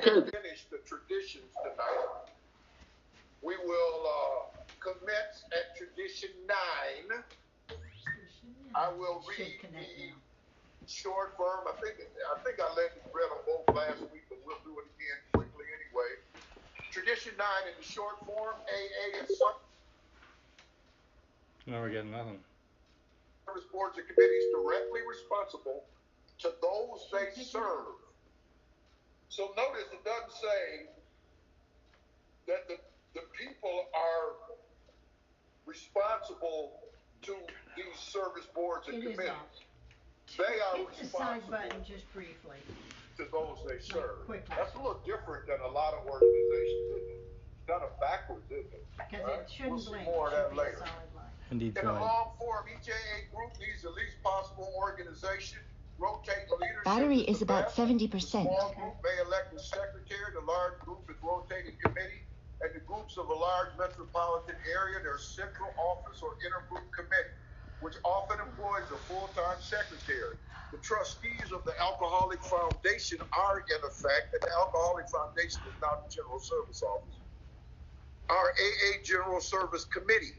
Okay. Finish the traditions tonight. We will commence at tradition 9. I will read the short form. I think I read them both last week, but we'll do it again quickly anyway. Tradition 9 in the short form, AA is No, we're getting nothing. Service boards and committees directly responsible to those they serve. So notice it doesn't say that the people are responsible to these service boards and committees. They are responsible just briefly to those they serve. Quickly. That's a little different than a lot of organizations, isn't it? It's kind of backwards, isn't it? Because it shouldn't we'll see blink. more of that later. Indeed, In a long form, each AA group needs the least possible organization. Rotate the leadership. Battery is about 70%. The small group may elect a secretary. The large group is rotating committee. And the groups of a large metropolitan area, their central office or intergroup committee, which often employs a full-time secretary. The trustees of the Alcoholic Foundation are in effect, and the Alcoholic Foundation is not the General Service Office. Our AA General Service Committee.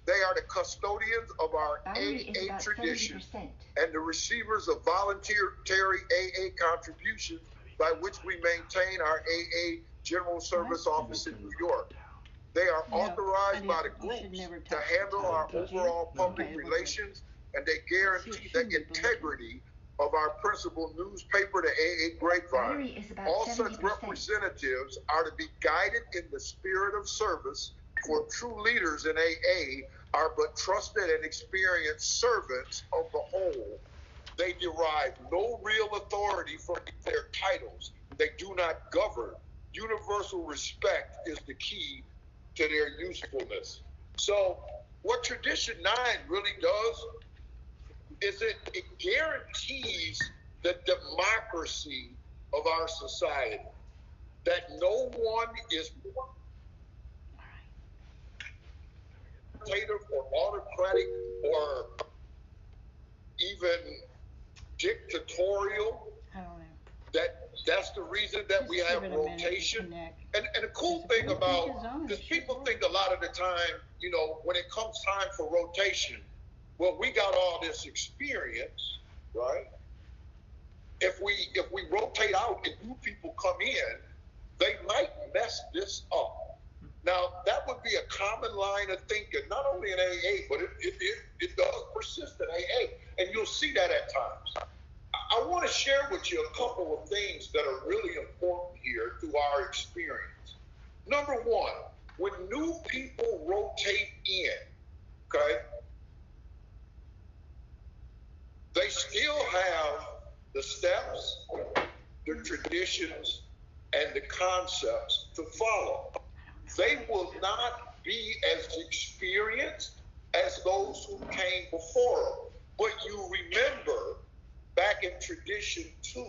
They are the custodians of our AA tradition and the receivers of voluntary AA contributions by which we maintain our AA General Service Office in New York. They are authorized by the groups to handle our overall public relations, and they guarantee the integrity of our principal newspaper, the AA Grapevine. All such representatives are to be guided in the spirit of service, for true leaders in AA are but trusted and experienced servants of the whole. They derive no real authority from their titles. They do not govern. Universal respect is the key to their usefulness. So what Tradition 9 really does is it guarantees the democracy of our society, that no one is or autocratic or even dictatorial. I don't know. That's the reason that we have rotation. And the cool thing about, because people think a lot of the time, you know, when it comes time for rotation, well, we got all this experience, right? If we rotate out and new people come in, they might mess this up. Now, that would be a common line of thinking, not only in AA, but it does persist in AA. And you'll see that at times. I want to share with you a couple of things that are really important here through our experience. Number one, when new people rotate in, okay, they still have the steps, the traditions, and the concepts to follow. They will not be as experienced as those who came before them. But you remember back in Tradition 2,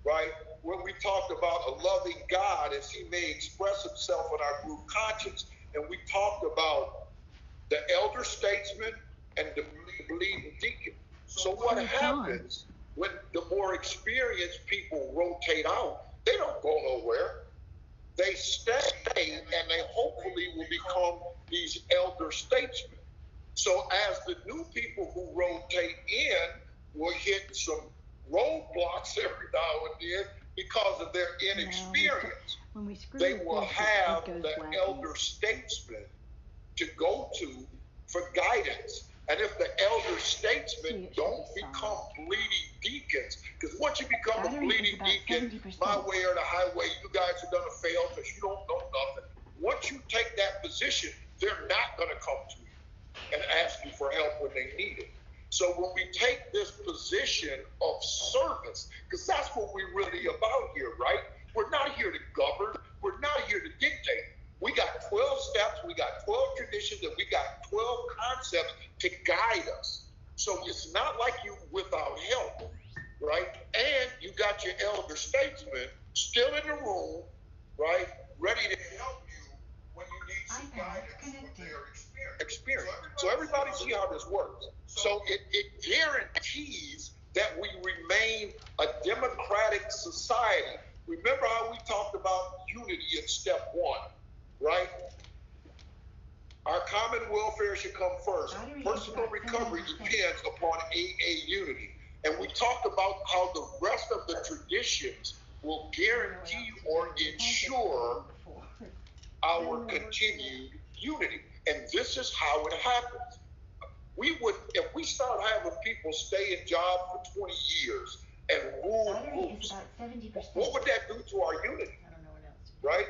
right, where we talked about a loving God as he may express himself in our group conscience, and we talked about the elder statesman and the believing deacon. So what happens when the more experienced people rotate out? They don't go nowhere. They stay, and they hopefully will become these elder statesmen. So as the new people who rotate in will hit some roadblocks every now and then because of their inexperience, they will have the elder statesmen to go to for guidance. And if the elder statesmen don't become bleeding deacons, because once you become a bleeding deacon, my way or the highway, you guys are going to fail because you don't know nothing. Once you take that position, they're not going to come to you and ask you for help when they need it. So when we take this position of service, because that's what we're really about here, right? We're not here to govern. We're not here to dictate. We got 12 steps, we got 12 traditions, and we got 12 concepts to guide us. So it's not like you without help, right? And you got your elder statesmen still in the room, right? Ready to help you when you need some guidance with their experience. So everybody see how this works. So it guarantees that we remain a democratic society. Remember how we talked about unity in step one, right? Our common welfare should come first. Personal recovery depends upon AA unity. And we talked about how the rest of the traditions will guarantee or ensure our continued unity. And this is how it happens. If we start having people stay in jobs for 20 years and move groups, what would that do to our unity? Right?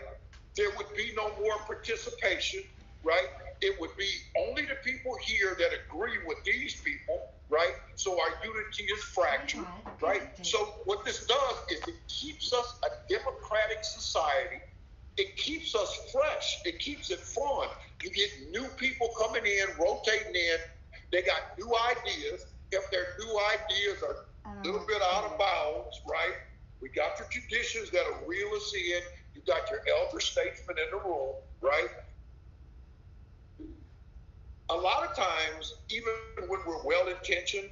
There would be no more participation, right? It would be only the people here that agree with these people, right? So our unity is fractured, right? So what this does is it keeps us a democratic society. It keeps us fresh. It keeps it fun. You get new people coming in, rotating in. They got new ideas. If their new ideas are a little bit out of bounds, right? We got your traditions that'll reel us in. You got your elder statesmen in the room, right? A lot of times, even when we're well-intentioned,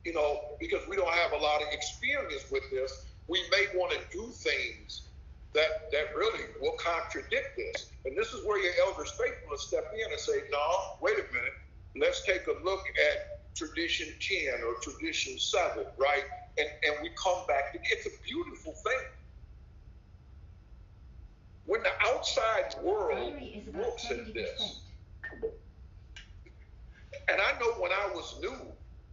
you know, because we don't have a lot of experience with this, we may want to do things that really will contradict this. And this is where your elder statesman will step in and say, no, wait a minute. Let's take a look at tradition 10 or tradition 7, right? And we come back. It's a beautiful thing. When the outside world looks at this, and I know when I was new,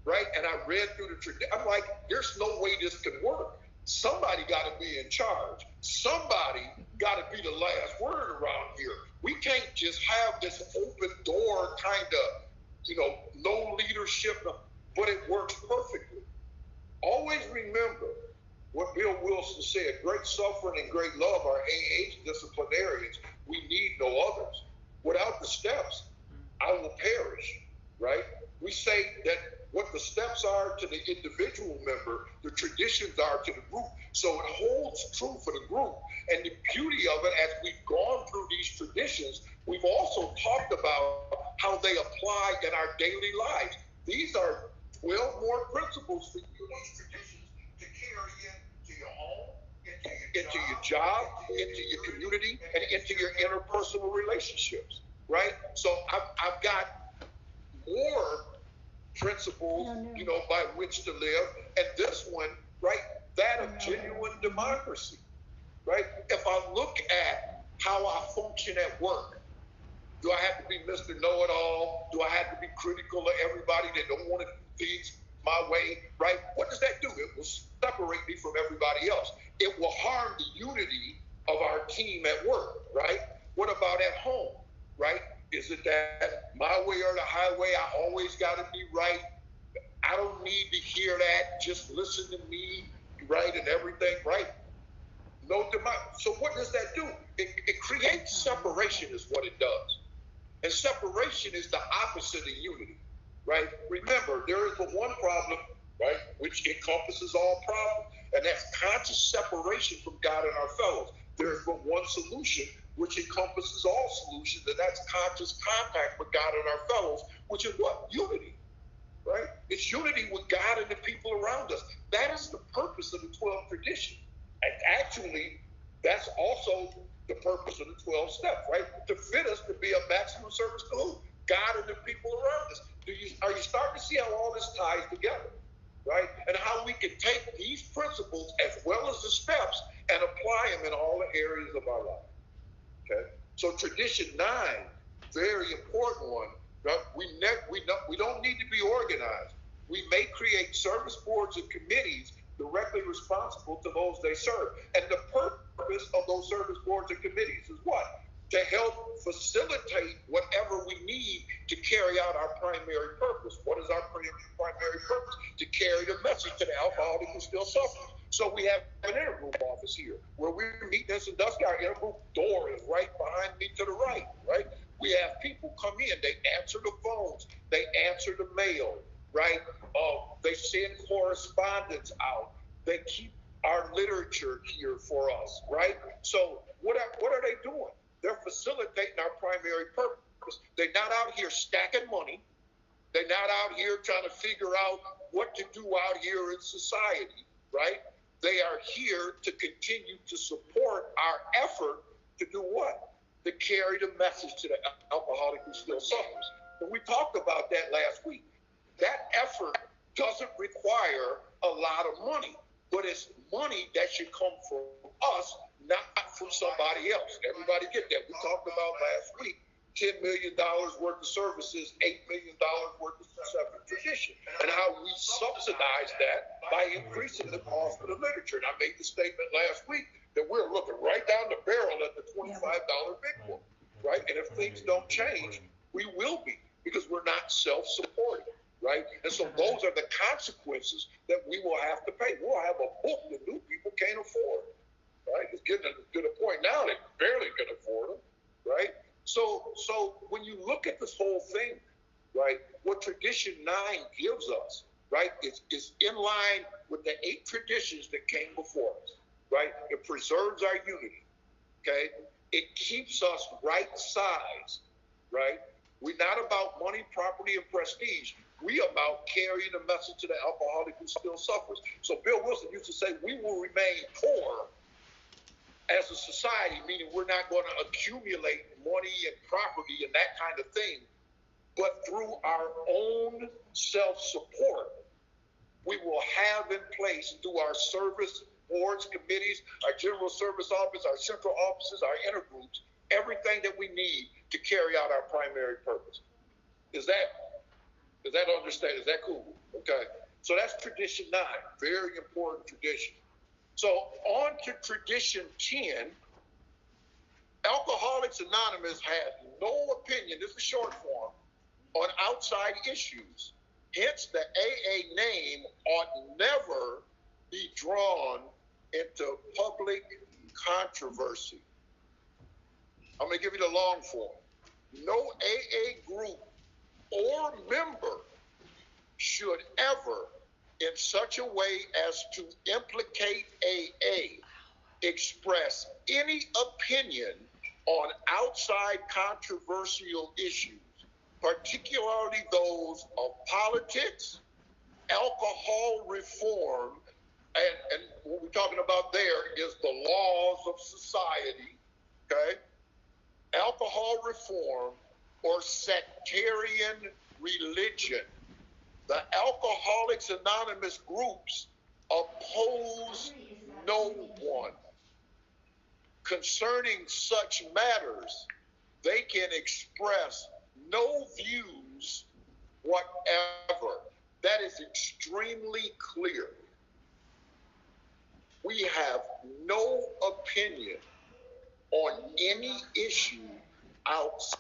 right, and I read through the tradition, I'm like, there's no way this can work. Somebody got to be in charge. Somebody got to be the last word around here. We can't just have this open door kind of, you know, no leadership, but it works perfectly. Always remember what Bill Wilson said, great suffering and great love are AH disciplinarians. We need no others. Without the steps, I will perish, right? We say that what the steps are to the individual member, the traditions are to the group. So it holds true for the group. And the beauty of it, as we've gone through these traditions, we've also talked about how they apply in our daily lives. These are 12 more principles for you, these traditions, to carry into your home, into your job, into your community, and into your interpersonal relationships, right? So I've got more principles, you know, by which to live. And this one, right, that of genuine democracy, right? If I look at how I function at work, do I have to be Mr. Know-it-all? Do I have to be critical of everybody that don't want to do things my way, right? What does that do? It will separate me from everybody else. It will harm the unity of our team at work, right? What about at home, right? Is it that my way or the highway, I always got to be right? I don't need to hear that. Just listen to me, right, and everything, right? No democracy. So what does that do? It creates separation is what it does. And separation is the opposite of unity, right? Remember, there is the one problem, right, which encompasses all problems, and that's conscious separation from God and our fellows. There is but one solution, which encompasses all solutions, and that's conscious contact with God and our fellows, which is what? Unity, right? It's unity with God and the people around us. That is the purpose of the 12 traditions. And actually, that's also the purpose of the 12 steps, right? To fit us to be a maximum service to who? God and the people around us. Are you starting to see how all this ties together, right? And how we can take these principles as well as the steps and apply them in all the areas of our life, okay? So tradition 9, very important one, right? We don't need to be organized. We may create service boards and committees directly responsible to those they serve. And the purpose of those service boards and committees is what? To help facilitate whatever we need to carry out our primary purpose. What is our primary purpose? To carry the message to the alcoholic who still suffers. So we have an intergroup office here where we meet this and dust. Our intergroup door is right behind me to the right, right? We have people come in, they answer the phones, they answer the mail, right? They send correspondence out. They keep our literature here for us, right? So what are they doing? They're facilitating our primary purpose. They're not out here stacking money. They're not out here trying to figure out what to do out here in society, right? They are here to continue to support our effort to do what? To carry the message to the alcoholic who still suffers. And we talked about that last week. That effort doesn't require a lot of money, but it's money that should come from us, not from somebody else. Everybody get that. We talked about last week $10 million worth of services, $8 million worth of separate tradition, and how we subsidize that by increasing the cost of the literature. And I made the statement last week that we're looking right down the barrel at the $25 big book, right? And if things don't change, we will be, because we're not self-supporting, right? And so those are the consequences that we will have to pay. We'll have a book that new people can't afford, right? It's getting to the point now they barely can afford them, right? So when you look at this whole thing, right, what Tradition 9 gives us, right, is in line with the 8 traditions that came before us, right? It preserves our unity, okay? It keeps us right size, right? We're not about money, property, and prestige. We about carrying the message to the alcoholic who still suffers. So Bill Wilson used to say, we will remain poor as a society, meaning we're not going to accumulate money and property and that kind of thing, but through our own self-support, we will have in place through our service boards, committees, our general service office, our central offices, our intergroups, everything that we need to carry out our primary purpose. Is that understand? Is that cool? Okay. So that's Tradition 9, very important tradition. So on to Tradition 10, Alcoholics Anonymous has no opinion, this is short form, on outside issues. Hence, the AA name ought never be drawn into public controversy. I'm going to give you the long form. No AA group or member should ever, in such a way as to implicate AA, express any opinion on outside controversial issues, particularly those of politics, alcohol reform, and what we're talking about there is the laws of society, okay? Alcohol reform or sectarian religion. The Alcoholics Anonymous groups oppose no one. Concerning such matters, they can express no views whatever. That is extremely clear. We have no opinion on any issue outside.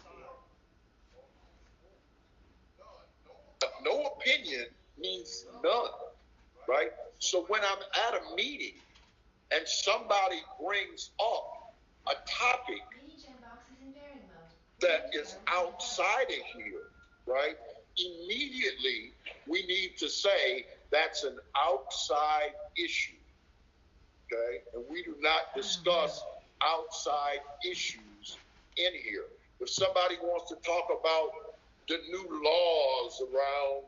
No opinion means none, right? So when I'm at a meeting and somebody brings up a topic that is outside of here, right? Immediately we need to say that's an outside issue, okay? And we do not discuss outside issues in here. If somebody wants to talk about the new laws around,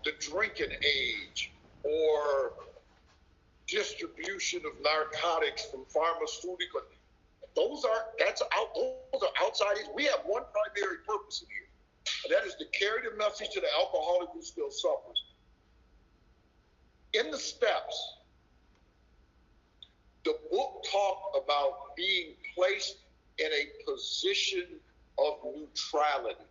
the drinking age or distribution of narcotics from pharmaceuticals, those are outside. We have one primary purpose in here, and that is to carry the message to the alcoholic who still suffers. In the steps, the book talked about being placed in a position of neutrality.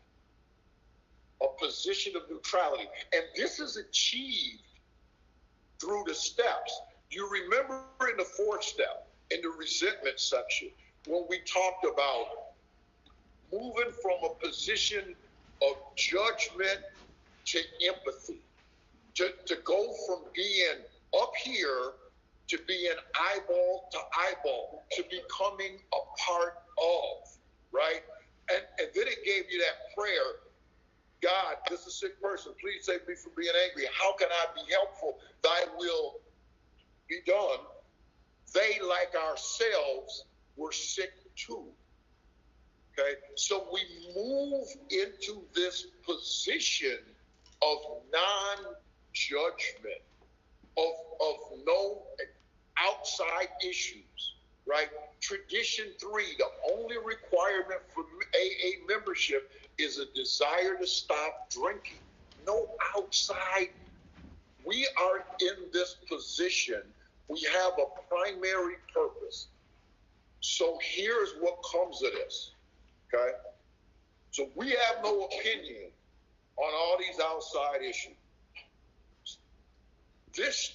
A position of neutrality. And this is achieved through the steps. You remember in the 4th step, in the resentment section, when we talked about moving from a position of judgment to empathy, to go from being up here to being eyeball to eyeball, to becoming a part of, right? And then it gave you that prayer, God, this is a sick person, please save me from being angry. How can I be helpful? Thy will be done. They, like ourselves, were sick too. Okay? So we move into this position of non-judgment, of no outside issues, right? Tradition 3, the only requirement for AA membership is a desire to stop drinking. No outside. We are in this position. We have a primary purpose. So here's what comes of this, okay? So we have no opinion on all these outside issues. This,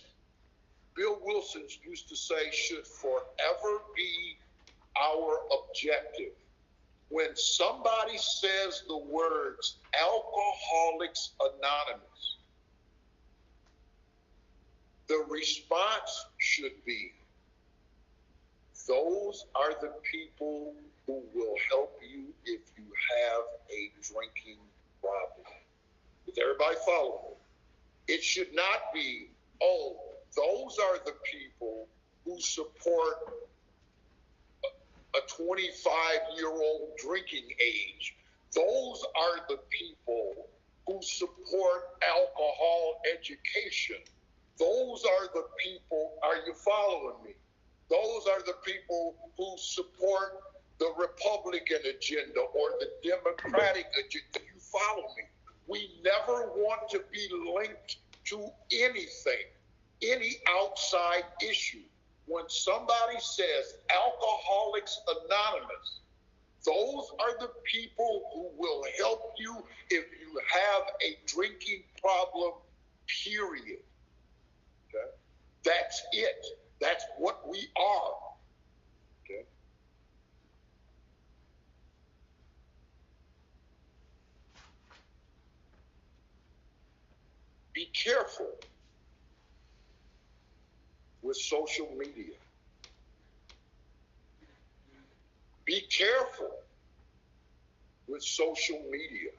Bill Wilson used to say, should forever be our objective. When somebody says the words Alcoholics Anonymous, the response should be, those are the people who will help you if you have a drinking problem. Does everybody follow me? It should not be, oh, those are the people who support a 25-year-old drinking age. Those are the people who support alcohol education. Those are the people, are you following me? Those are the people who support the Republican agenda or the Democratic agenda. You follow me? We never want to be linked to anything, any outside issue. When somebody says Alcoholics Anonymous, those are the people who will help you if you have a drinking problem, period. Okay? That's it. That's what we are. Okay? Be careful with social media. Be careful with social media.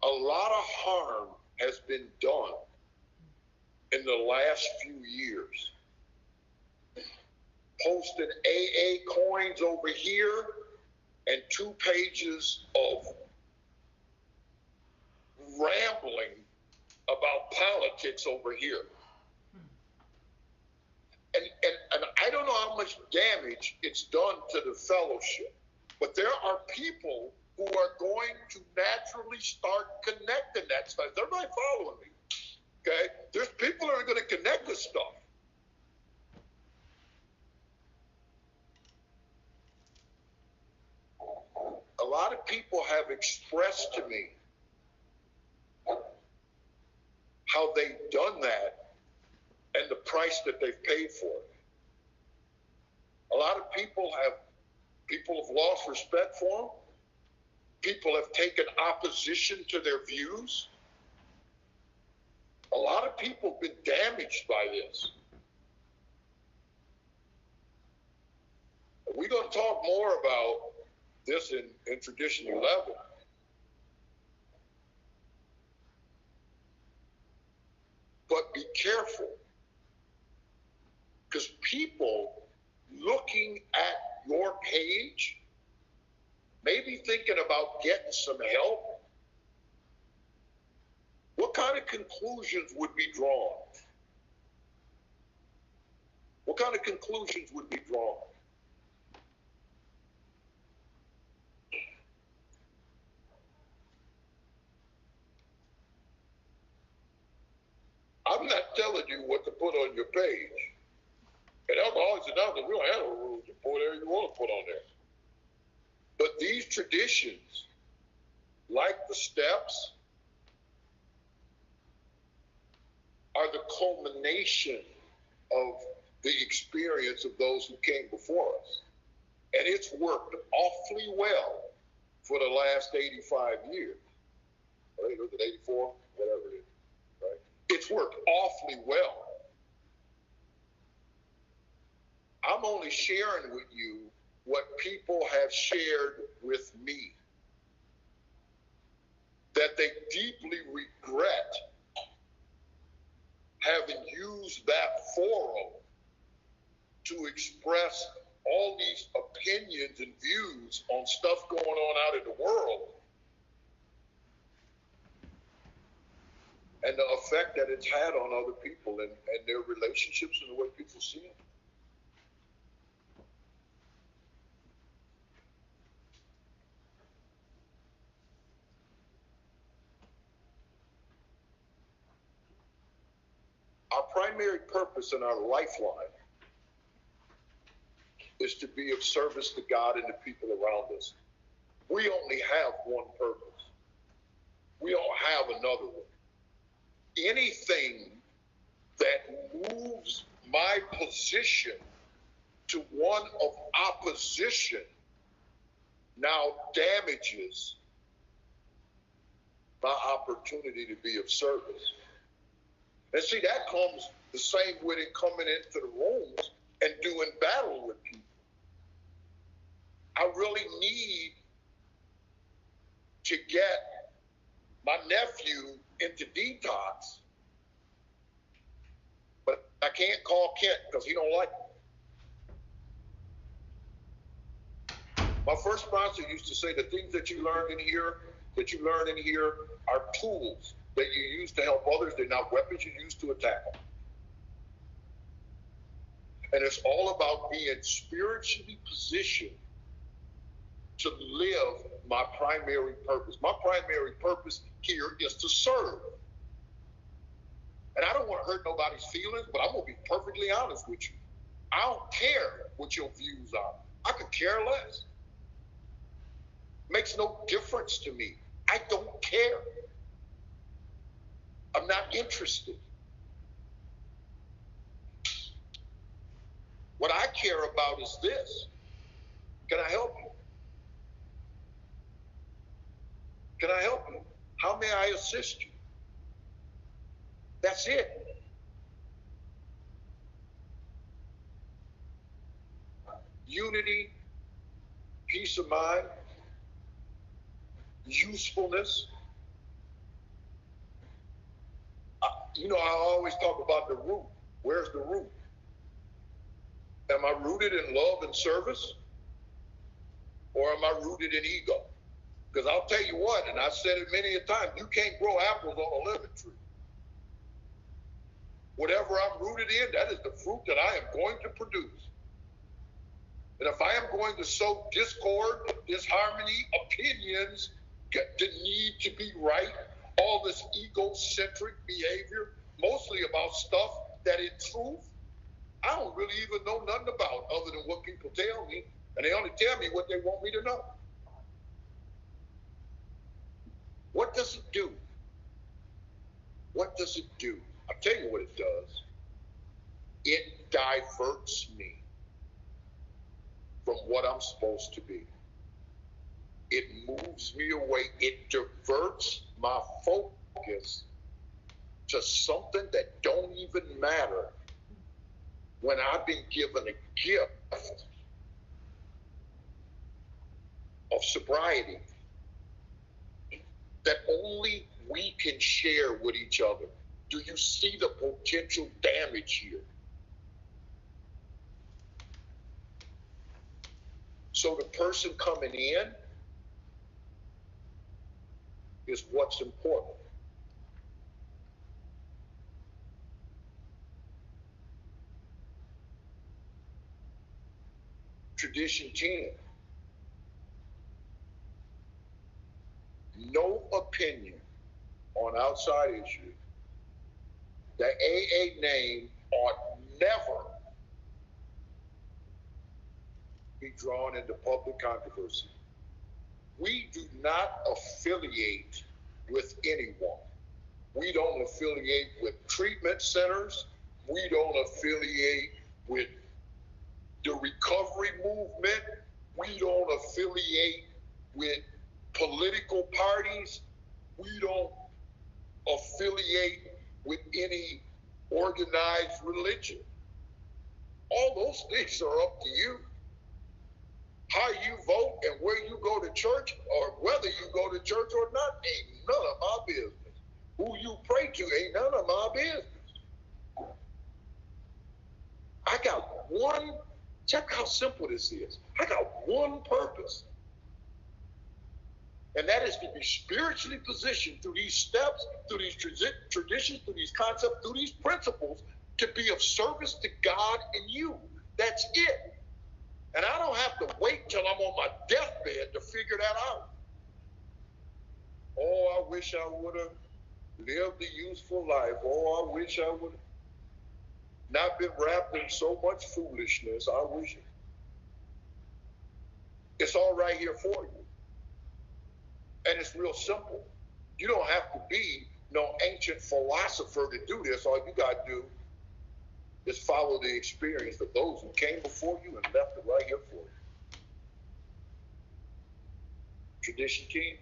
A lot of harm has been done in the last few years. Posting AA coins over here and 2 pages of rambling about politics over here. And I don't know how much damage it's done to the fellowship, but there are people who are going to naturally start connecting that stuff. Is everybody following me? Okay? There's people that are going to connect this stuff. A lot of people have expressed to me how they've done that and the price that they've paid for it. A lot of people have lost respect for them. People have taken opposition to their views. A lot of people have been damaged by this. We're going to talk more about this in Tradition 11. But be careful, because people looking at your page, maybe thinking about getting some help, what kind of conclusions would be drawn? What kind of conclusions would be drawn? I'm not telling you what to put on your page. And Alcoholics Anonymous, we don't have no rules. You put whatever you want to put on there. But these traditions, like the steps, are the culmination of the experience of those who came before us. And it's worked awfully well for the last 85 years. Right? Was it 84? Whatever it is. Right? It's worked awfully well. I'm only sharing with you what people have shared with me, that they deeply regret having used that forum to express all these opinions and views on stuff going on out in the world. and the effect that it's had on other people and their relationships and the way people see them. Our primary purpose and our lifeline is to be of service to God and the people around us. We only have one purpose. We don't have another one. Anything that moves my position to one of opposition now damages my opportunity to be of service. And see, that comes the same with it coming into the rooms and doing battle with people. I really need to get my nephew into detox, but I can't call Kent because he don't like it. My first sponsor used to say the things that you learn in here, are tools that you use to help others. They're not weapons you use to attack them. And it's all about being spiritually positioned to live my primary purpose. My primary purpose here is to serve. And I don't want to hurt nobody's feelings, but I'm going to be perfectly honest with you. I don't care what your views are. I could care less. Makes no difference to me. I don't care. I'm not interested. What I care about is this. Can I help you? Can I help you? How may I assist you? That's it. Unity, peace of mind, usefulness. I always talk about the root. Where's the root? Am I rooted in love and service? Or am I rooted in ego? Because I'll tell you what, and I've said it many a time, you can't grow apples on a lemon tree. Whatever I'm rooted in, that is the fruit that I am going to produce. And if I am going to sow discord, disharmony, opinions, get the need to be right, all this egocentric behavior, mostly about stuff that in truth, I don't really even know nothing about other than what people tell me, and they only tell me what they want me to know. What does it do? What does it do? I'll tell you what it does. It diverts me from what I'm supposed to be. It moves me away. It diverts my focus to something that don't even matter when I've been given a gift of sobriety that only we can share with each other. Do you see the potential damage here? So the person coming in is what's important. Tradition 10. No opinion on outside issues. The AA name ought never be drawn into public controversy. We do not affiliate with anyone. We don't affiliate with treatment centers. We don't affiliate with the recovery movement. We don't affiliate with political parties. We don't affiliate with any organized religion. All those things are up to you. How you vote and where you go to church, or whether you go to church or not, ain't none of my business. Who you pray to ain't none of my business. I got one, check how simple this is. I got one purpose. And that is to be spiritually positioned through these steps, through these traditions, through these concepts, through these principles, to be of service to God and you. That's it. And I don't have to wait till I'm on my deathbed to figure that out. Oh, I wish I would have lived a useful life. Oh, I wish I would have not been wrapped in so much foolishness. I wish it's all right here for you. And it's real simple. You don't have to be no ancient philosopher to do this. All you got to do is follow the experience of those who came before you and left it right here for you. Tradition King.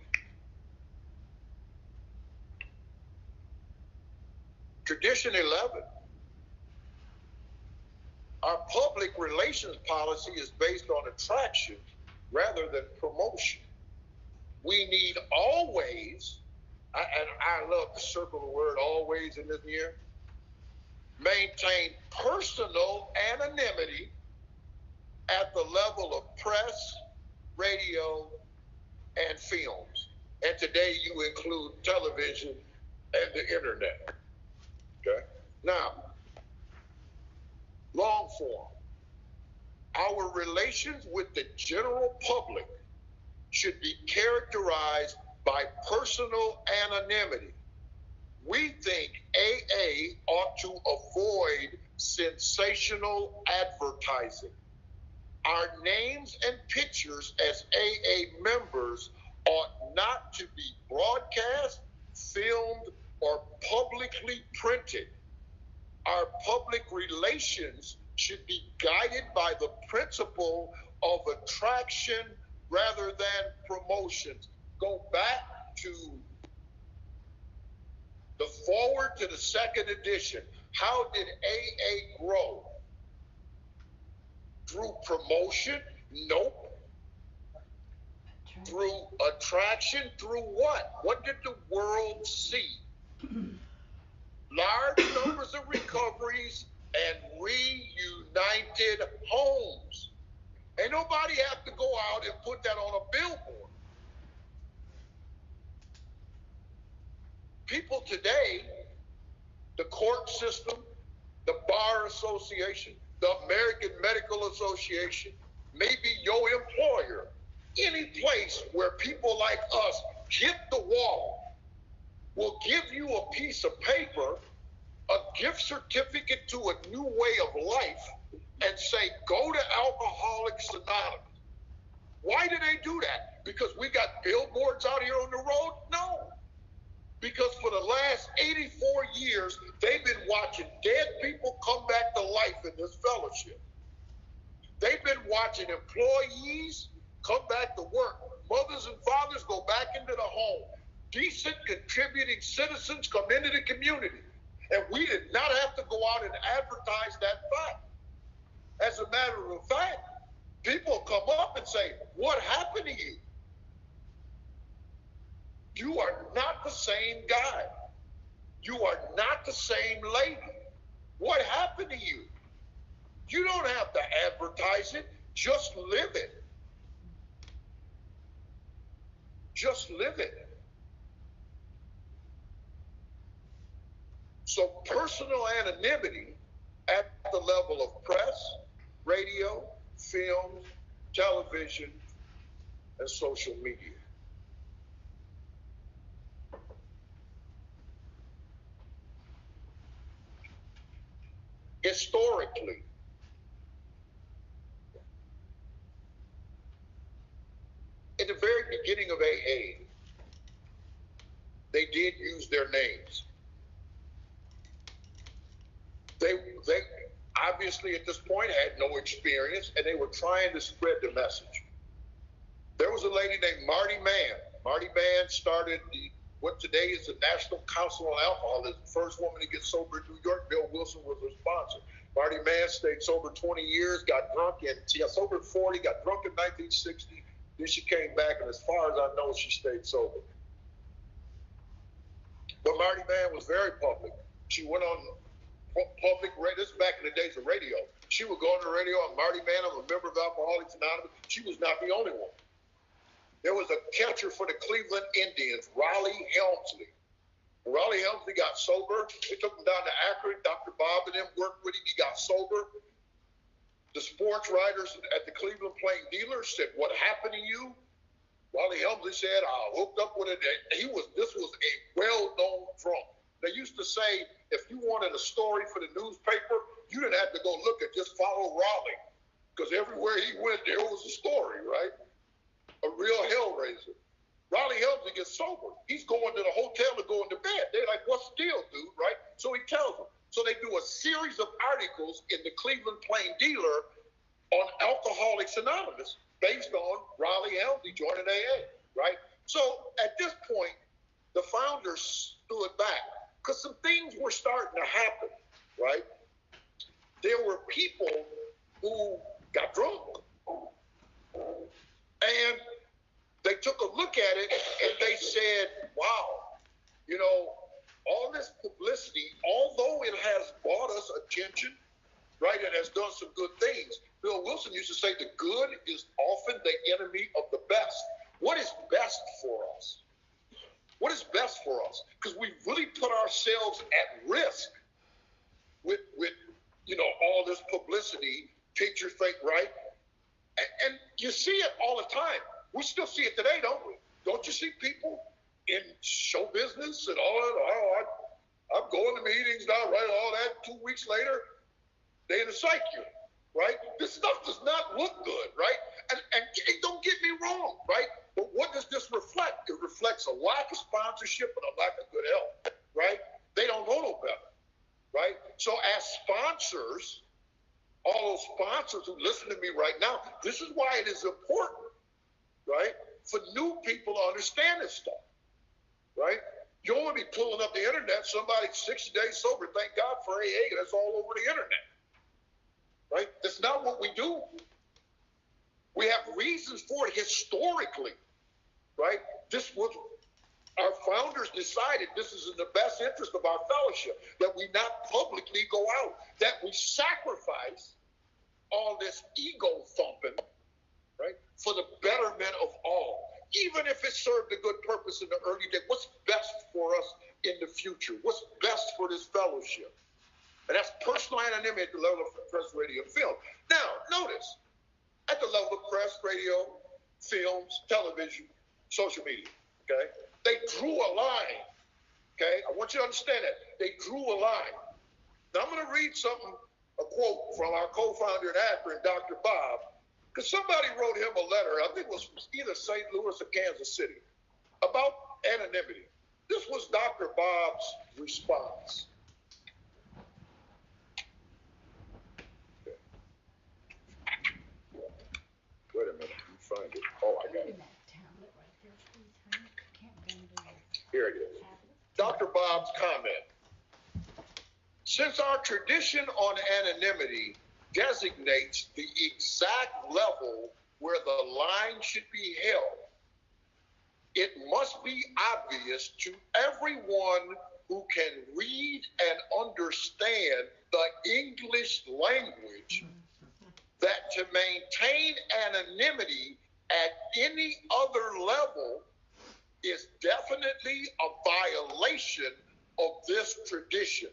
Tradition 11. Our public relations policy is based on attraction rather than promotion. We need always, and I love to circle the word always in this year, maintain personal anonymity at the level of press, radio, and films. And today you include television and the internet. Okay? Now, long form. Our relations with the general public should be characterized by personal anonymity. We think AA ought to avoid sensational advertising. Our names and pictures as AA members ought not to be broadcast, filmed, or publicly printed. Our public relations should be guided by the principle of attraction rather than promotions. Go back to the forward to the second edition. How did AA grow? Through promotion? Nope. Through attraction? Through what? What did the world see? Large numbers of recoveries and reunited homes. Ain't nobody have to go out and put that on a billboard. People today, the court system, the Bar Association, the American Medical Association, maybe your employer, any place where people like us hit the wall will give you a piece of paper, a gift certificate to a new way of life, and say, go to Alcoholics Anonymous. Why do they do that? Because we got billboards out here on the road? No. Because for the last 84 years, they've been watching dead people come back to life in this fellowship. They've been watching employees come back to work. Mothers and fathers go back into the home. Decent, contributing citizens come into the community. And we did not have to go out and advertise that fact. As a matter of fact, people come up and say, what happened to you? You are not the same guy. You are not the same lady. What happened to you? You don't have to advertise it. Just live it. Just live it. So personal anonymity at the level of press, radio, film, television, and social media. Historically, in the very beginning of AA, they did use their names. They obviously at this point had no experience, and they were trying to spread the message. There was a lady named Marty Mann. Marty Mann started what today is the National Council on Alcoholism. First woman to get sober in New York. Bill Wilson was her sponsor. Marty Mann stayed sober 20 years, got drunk, and she got sober at 40, got drunk in 1960. Then she came back, and as far as I know, she stayed sober. But Marty Mann was very public. She went on public radio. This is back in the days of radio. She would go on the radio, and Marty Mann, I'm a member of Alcoholics Anonymous. She was not the only one. There was a catcher for the Cleveland Indians, Raleigh Helmsley. Raleigh Helmsley got sober. They took him down to Akron. Dr. Bob and them worked with him. He got sober. The sports writers at the Cleveland Plain Dealer said, "What happened to you?" Raleigh Helmsley said, "I hooked up with it." This was a well-known drunk. They used to say, if you wanted a story for the newspaper, you didn't have to go look at, just follow Raleigh, because everywhere he went, there was a story, right? A real hellraiser. Raleigh Helmsley gets sober. He's going to the hotel to go into bed. They're like, "What's the deal, dude?" Right? So he tells them. So they do a series of articles in the Cleveland Plain Dealer on Alcoholics Anonymous based on Raleigh Helmsley joining AA, right? So at this point, the founders stood back because some things were starting to happen, right? There were people who got drunk, and they took a look at it and they said, "Wow, you know, all this publicity, although it has brought us attention, right, and has done some good things." Bill Wilson used to say, "The good is often the enemy of the best." What is best for us? What is best for us? Because we really put ourselves at risk with all this publicity, pictures, fake, right? And you see it all the time. We still see it today, don't we? Don't you see people in show business and all that? "Oh, I'm going to meetings now, right? All that. 2 weeks later, they in the psych unit, right? This stuff does not look good, right? And don't get me wrong, right? But what does this reflect? It reflects a lack of sponsorship and a lack of good health, right? They don't know no better, right? So as sponsors, all those sponsors who listen to me right now, this is why it is important, right, for new people to understand this stuff, right? You don't want to be pulling up the internet, somebody 60 days sober, thank God for AA, that's all over the internet, right? That's not what we do. We have reasons for it historically, right? This was, our founders decided this is in the best interest of our fellowship, that we not publicly go out, that we sacrifice all this ego thumping, right, for the betterment of all. Even if it served a good purpose in the early days, what's best for us in the future? What's best for this fellowship? And that's personal anonymity at the level of press, radio, and film. Now, notice, at the level of press, radio, films, television, social media, okay? They drew a line, okay? I want you to understand that. They drew a line. Now, I'm going to read something, a quote from our co-founder in Akron, Dr. Bob, because somebody wrote him a letter, I think it was either St. Louis or Kansas City, about anonymity. This was Dr. Bob's response. Okay. Wait a minute, let me find it. Oh, I got it. Here it is. Dr. Bob's comment. Since our tradition on anonymity designates the exact level where the line should be held, it must be obvious to everyone who can read and understand the English language that to maintain anonymity at any other level is definitely a violation of this tradition.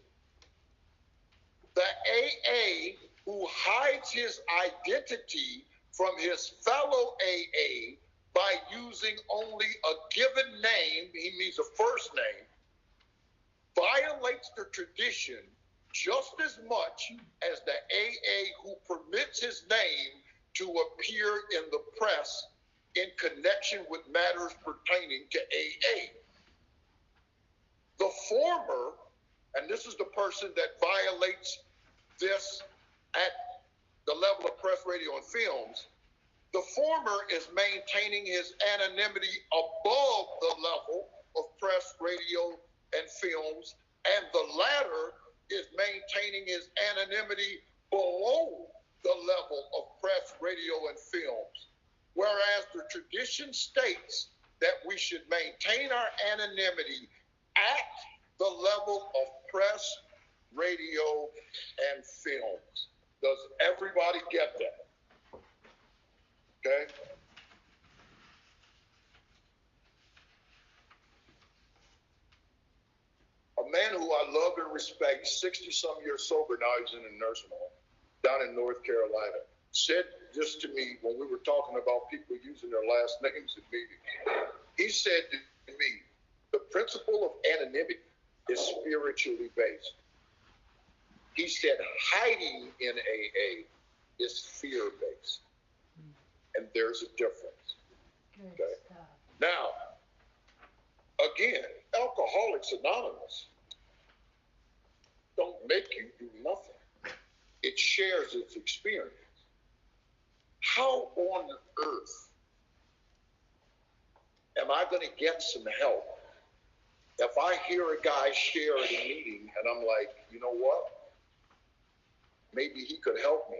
The AA who hides his identity from his fellow AA by using only a given name, he means a first name, violates the tradition just as much as the AA who permits his name to appear in the press in connection with matters pertaining to AA. The former, and this is the person that violates this at the level of press, radio, and films, the former is maintaining his anonymity above the level of press, radio, and films, and the latter is maintaining his anonymity below the level of press, radio, and films. Whereas the tradition states that we should maintain our anonymity at the level of press, radio, and films. Does everybody get that? Okay? respect, he's 60-some years sober now, he's in a nursing home down in North Carolina, said this to me when we were talking about people using their last names in meetings. He said to me, the principle of anonymity is spiritually based. He said hiding in AA is fear-based. And there's a difference. Okay? Now, again, Alcoholics Anonymous don't make you do nothing. It shares its experience. How on earth am I going to get some help if I hear a guy share at a meeting and I'm like, you know what? Maybe he could help me.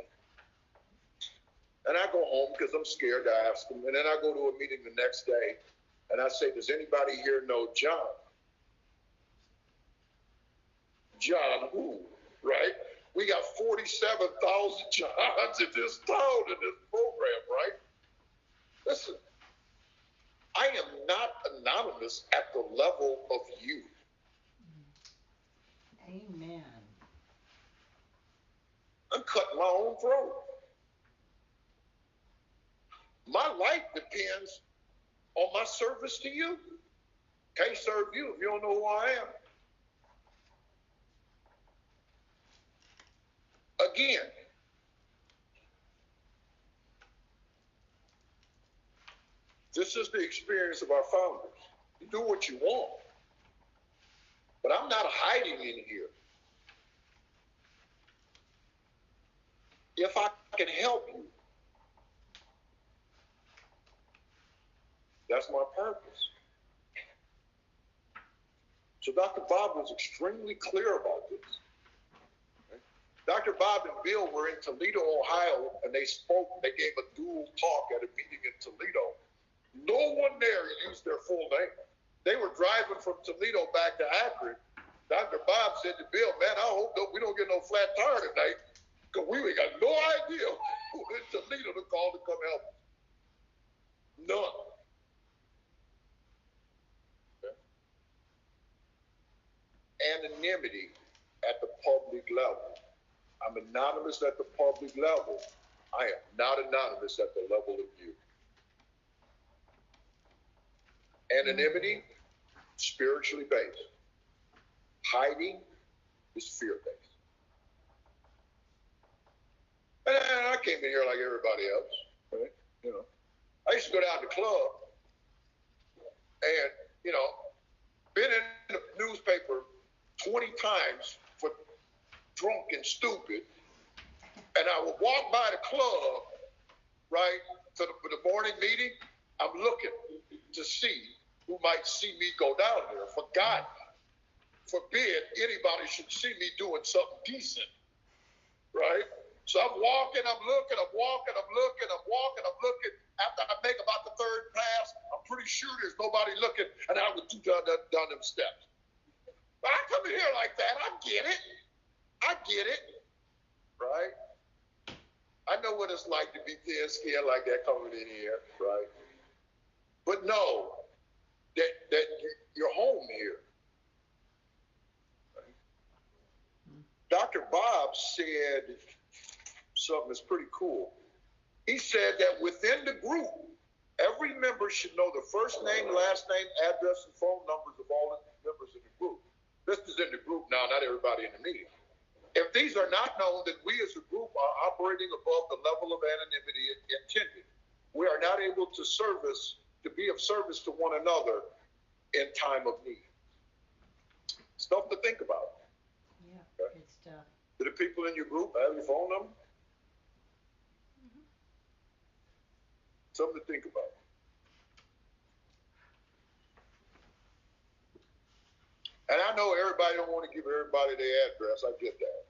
And I go home because I'm scared to ask him. And then I go to a meeting the next day and I say, does anybody here know John? John who, right? We got 47,000 Johns in this town in this program, right? Listen, I am not anonymous at the level of you. Amen. I'm cutting my own throat. My life depends on my service to you. Can't serve you if you don't know who I am. Again, this is the experience of our founders. You do what you want, but I'm not hiding in here. If I can help you, that's my purpose. So Dr. Bob was extremely clear about this. Dr. Bob and Bill were in Toledo, Ohio, and they gave a dual talk at a meeting in Toledo. No one there used their full name. They were driving from Toledo back to Akron. Dr. Bob said to Bill, man, I hope we don't get no flat tire tonight, because we ain't got no idea who in Toledo to call to come help us. None. Okay. Anonymity at the public level. I'm anonymous at the public level. I am not anonymous at the level of you. Anonymity, spiritually based. Hiding is fear-based. And I came in here like everybody else. Right? You know, I used to go down to the club and, you know, been in the newspaper 20 times for drunk and stupid, and I would walk by the club, right, for the morning meeting. I'm looking to see who might see me go down there. For God forbid anybody should see me doing something decent, right? So I'm walking, I'm looking, I'm walking, I'm looking, I'm walking, I'm looking. After I make about the third pass, I'm pretty sure there's nobody looking, and I would do down them steps. But I come in here like that. I get it. I get it, right? I know what it's like to be thin-skinned like that coming in here, right? But know that you're home here. Right? Dr. Bob said something that's pretty cool. He said that within the group, every member should know the first name, last name, address, and phone numbers of all the members of the group. This is in the group now, not everybody in the meeting. If these are not known, then we as a group are operating above the level of anonymity intended. We are not able to be of service to one another in time of need. Stuff to think about. Yeah, okay? good stuff. Do the people in your group have your phone number? Mm-hmm. Something to think about. And I know everybody don't want to give everybody their address. I get that.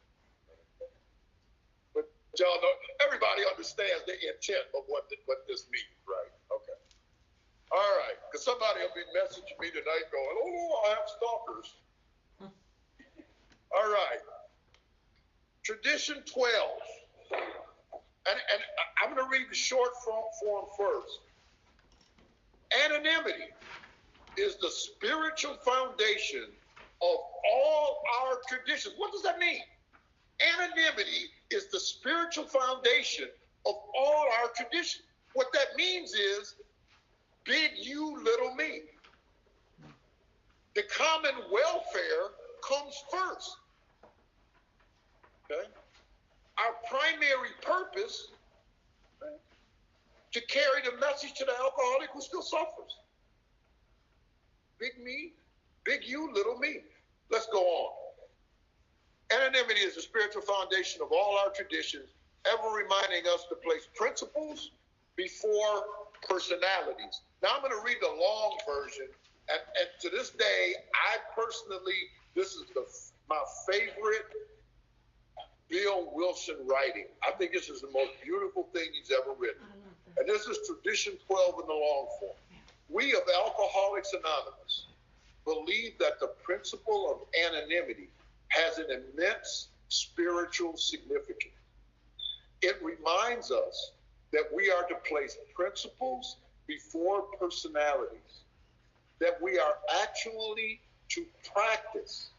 But y'all know, everybody understands the intent of what this means, right? Okay. All right. Because somebody will be messaging me tonight going, oh, I have stalkers. All right. Tradition 12. And I'm going to read the short form first. Anonymity is the spiritual foundation of all our traditions. What does that mean? Anonymity is the spiritual foundation of all our traditions. What that means is big you, little me. The common welfare comes first. Okay? Our primary purpose, right, to carry the message to the alcoholic who still suffers. Big me, big you, little me. Let's go on. Anonymity is the spiritual foundation of all our traditions, ever reminding us to place principles before personalities. Now I'm going to read the long version, and to this day, I personally, this is my favorite Bill Wilson writing. I think this is the most beautiful thing he's ever written. And this is tradition 12 in the long form. We of Alcoholics Anonymous believe that the principle of anonymity has an immense spiritual significance. It reminds us that we are to place principles before personalities, that we are actually to practice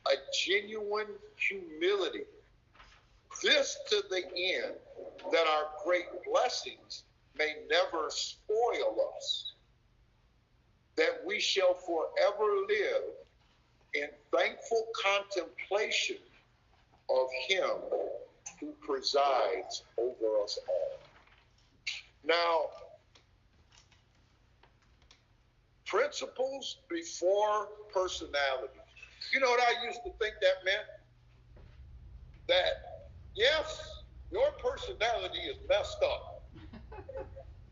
a genuine humility. This to the end that our great blessings may never spoil us, that we shall forever live in thankful contemplation of him who presides over us all. Now, principles before personality. You know what I used to think that meant? That, yes, your personality is messed up,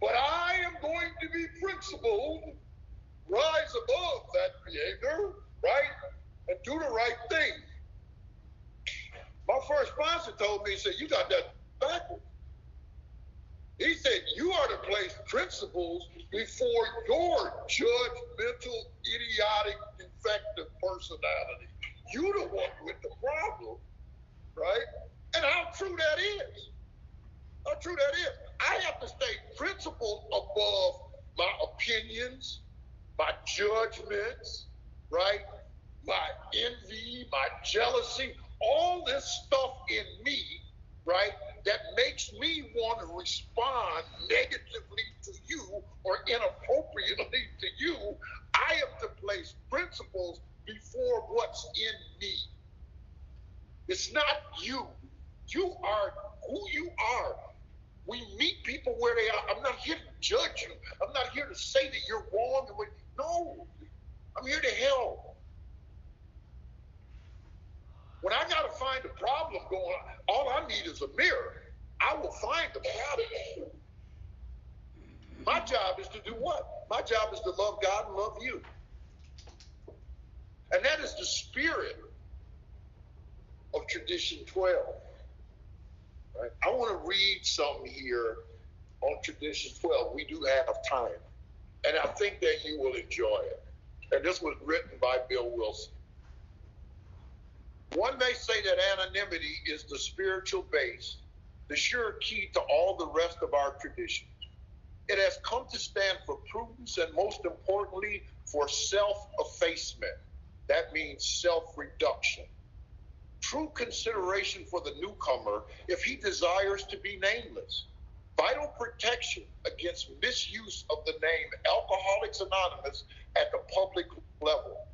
but I am going to be principled, rise above that behavior, right? And do the right thing. My first sponsor told me, he said, you got that backwards. He said, you are to place principles before your judgmental, idiotic, defective personality. You the one with the problem, right? And how true that is. How true that is. I have to stay principled above my opinions, my judgments, right? My envy, my jealousy, all this stuff in me, right, that makes me want to respond negatively to you or inappropriately to you. I have to place principles before what's in me. It's not you. You are who you are. We meet people where they are. I'm not here to judge you. I'm not here to say that you're wrong. No, I'm here to help. When I got to find a problem going on, all I need is a mirror. I will find the problem. My job is to do what? My job is to love God and love you. And that is the spirit of tradition 12. Right? I want to read something here on tradition 12. We do have time. And I think that you will enjoy it. And this was written by Bill Wilson. One may say that anonymity is the spiritual base, the sure key to all the rest of our traditions. It has come to stand for prudence and, most importantly, for self-effacement. That means self-reduction. True consideration for the newcomer if he desires to be nameless. Vital protection against misuse of the name Alcoholics Anonymous at the public level.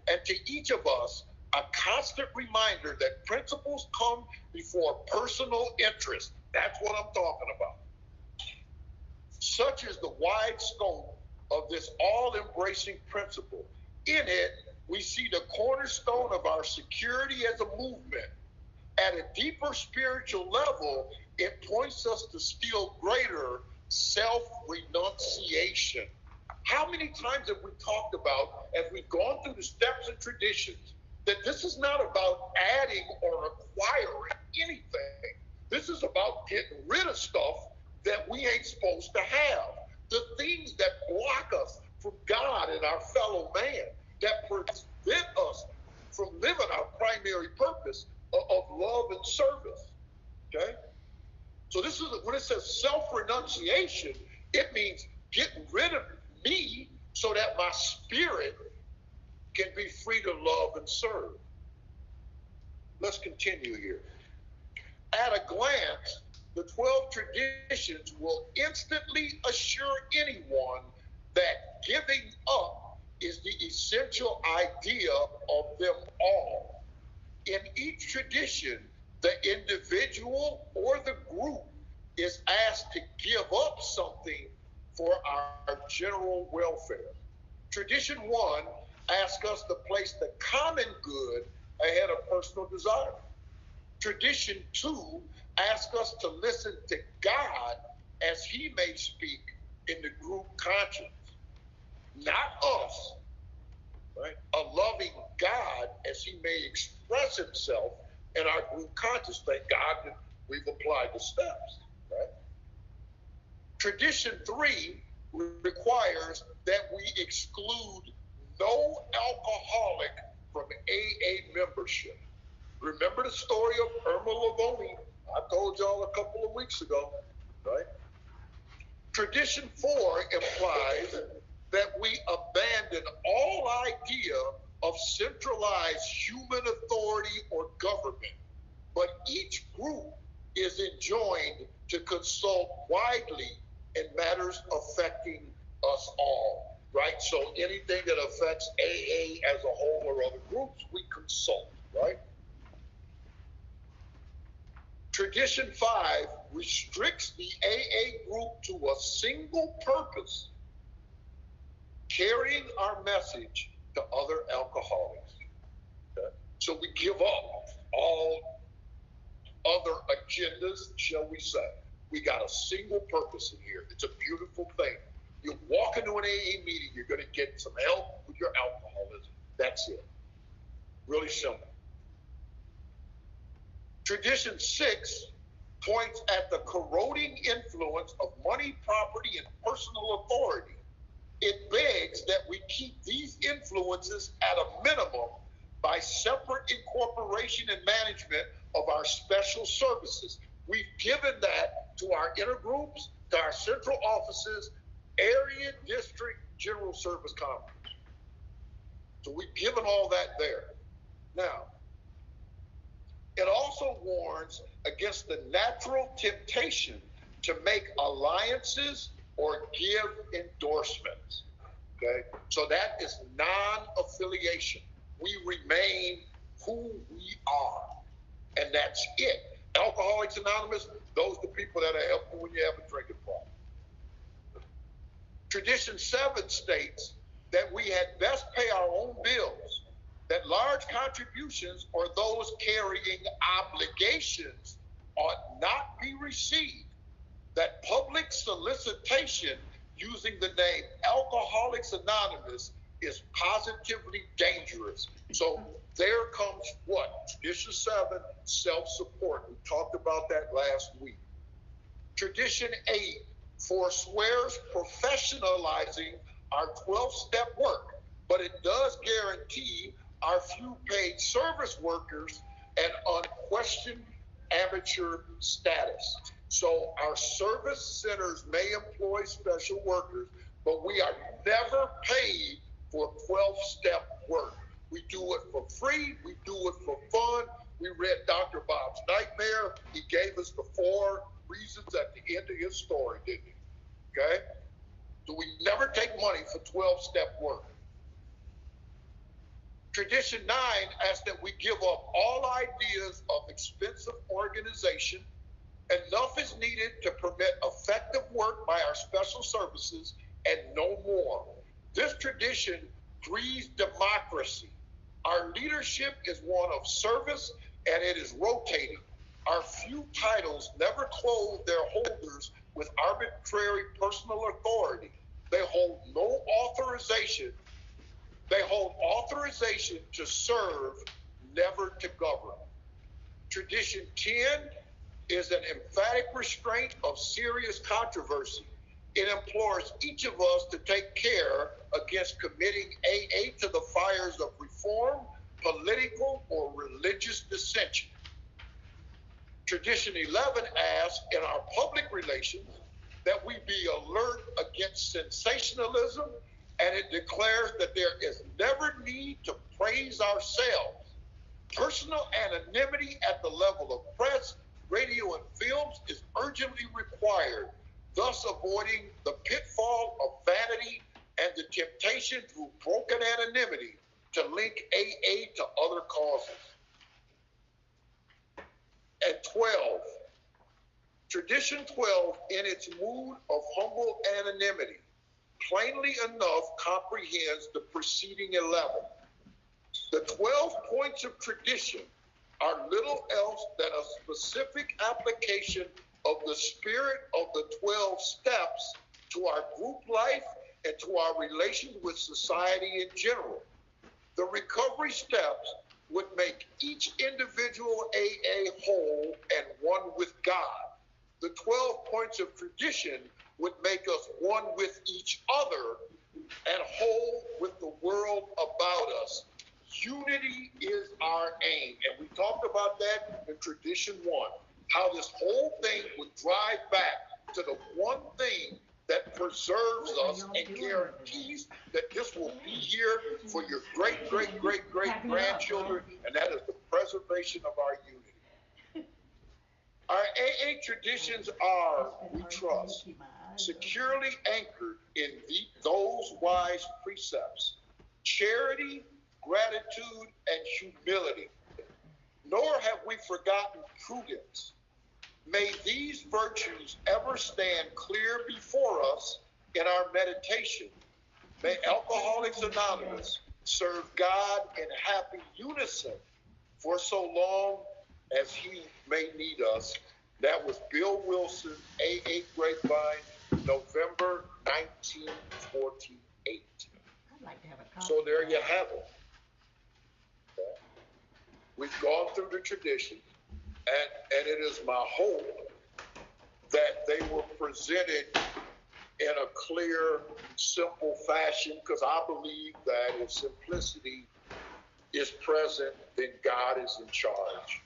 And to each of us, a constant reminder that principles come before personal interest. That's what I'm talking about. Such is the wide scope of this all-embracing principle. In it, we see the cornerstone of our security as a movement. At a deeper spiritual level, it points us to still greater self-renunciation. How many times have we talked about, as we've gone through the steps and traditions, that this is not about adding or acquiring anything. This is about getting rid of stuff that we ain't supposed to have. The things that block us from God and our fellow man, that prevent us from living our primary purpose of love and service. Okay? So this is, when it says self-renunciation, it means getting rid of me so that my spirit can be free to love and serve. Let's continue here. At a glance, the 12 traditions will instantly assure anyone that giving up is the essential idea of them all. In each tradition, the individual or the group is asked to give up something for our general welfare. Tradition 1 asks us to place the common good ahead of personal desire. Tradition 2 asks us to listen to God as he may speak in the group conscience, not us, right? A loving God as he may express himself in our group conscience. Thank God that we've applied the steps, right? Tradition 3 requires that we exclude no alcoholic from AA membership. Remember the story of Irma Lavoni? I told y'all a couple of weeks ago, right? Tradition 4 implies that we abandon all idea of centralized human authority or government, but each group is enjoined to consult widely in matters affecting us all, right? So anything that affects AA as a whole or other groups, we consult, right? Tradition 5 restricts the AA group to a single purpose, carrying our message to other alcoholics. Okay? So we give up all other agendas, shall we say. We got a single purpose in here. It's a beautiful thing. You walk into an AA meeting, you're going to get some help with your alcoholism. That's it. Really simple. Tradition 6 points at the corroding influence of money, property, and personal authority. It begs that we keep these influences at a minimum by separate incorporation and management of our special services. We've given that to our intergroups, to our central offices, area, district, general service conference. So we've given all that there. Now, it also warns against the natural temptation to make alliances or give endorsements. Okay, so that is non-affiliation. We remain who we are, and that's it. Alcoholics Anonymous, those are the people that are helping when you have a drinking problem. Tradition 7 states that we had best pay our own bills, that large contributions or those carrying obligations ought not be received, that public solicitation using the name Alcoholics Anonymous is positively dangerous. So there comes what? Tradition 7, self-support. We talked about that last week. Tradition 8 forswears professionalizing our 12-step work, but it does guarantee our few paid service workers an unquestioned amateur status. So our service centers may employ special workers, but we are never paid for 12-step work. We do it for free. We do it for fun. We read Dr. Bob's Nightmare. He gave us the 4 reasons at the end of his story, didn't he? Okay? So we never take money for 12-step work. Tradition 9 asks that we give up all ideas of expensive organization. Enough is needed to permit effective work by our special services and no more. This tradition breeds democracy. Our leadership is one of service and it is rotating. Our few titles never clothe their holders with arbitrary personal authority. They hold no authorization. They hold authorization to serve, never to govern. Tradition 10 is an emphatic restraint of serious controversy. It implores each of us to take care against committing AA to the fires of reform, political, or religious dissension. Tradition 11 asks in our public relations that we be alert against sensationalism and it declares that there is never need to praise ourselves. Personal anonymity at the level of press, radio, and films is urgently required, thus avoiding the pitfall of vanity and the temptation through broken anonymity to link AA to other causes. And 12, Tradition 12, in its mood of humble anonymity, plainly enough comprehends the preceding 11. The 12 points of tradition are little else than a specific application of the spirit of the 12 steps to our group life and to our relations with society in general. The recovery steps would make each individual AA whole and one with God. The 12 points of tradition would make us one with each other and whole with the world about us. Unity is our aim. And we talked about that in Tradition 1, how this whole thing would drive back to the one thing that preserves us and guarantees that this will be here for your great, great, great, great grandchildren, and that is the preservation of our unity. Our AA traditions are, we trust, securely anchored in those wise precepts: charity, gratitude, and humility. Nor have we forgotten prudence. May these virtues ever stand clear before us in our meditation. May Alcoholics Anonymous serve God in happy unison for so long as he may need us. That was Bill Wilson, AA Grapevine, November 1948. I'd like to have a copy. So there you have it. Okay. We've gone through the tradition, and it is my hope that they were presented in a clear, simple fashion, because I believe that if simplicity is present, then God is in charge.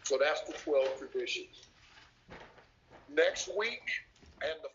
So that's the 12 traditions. Next week, and the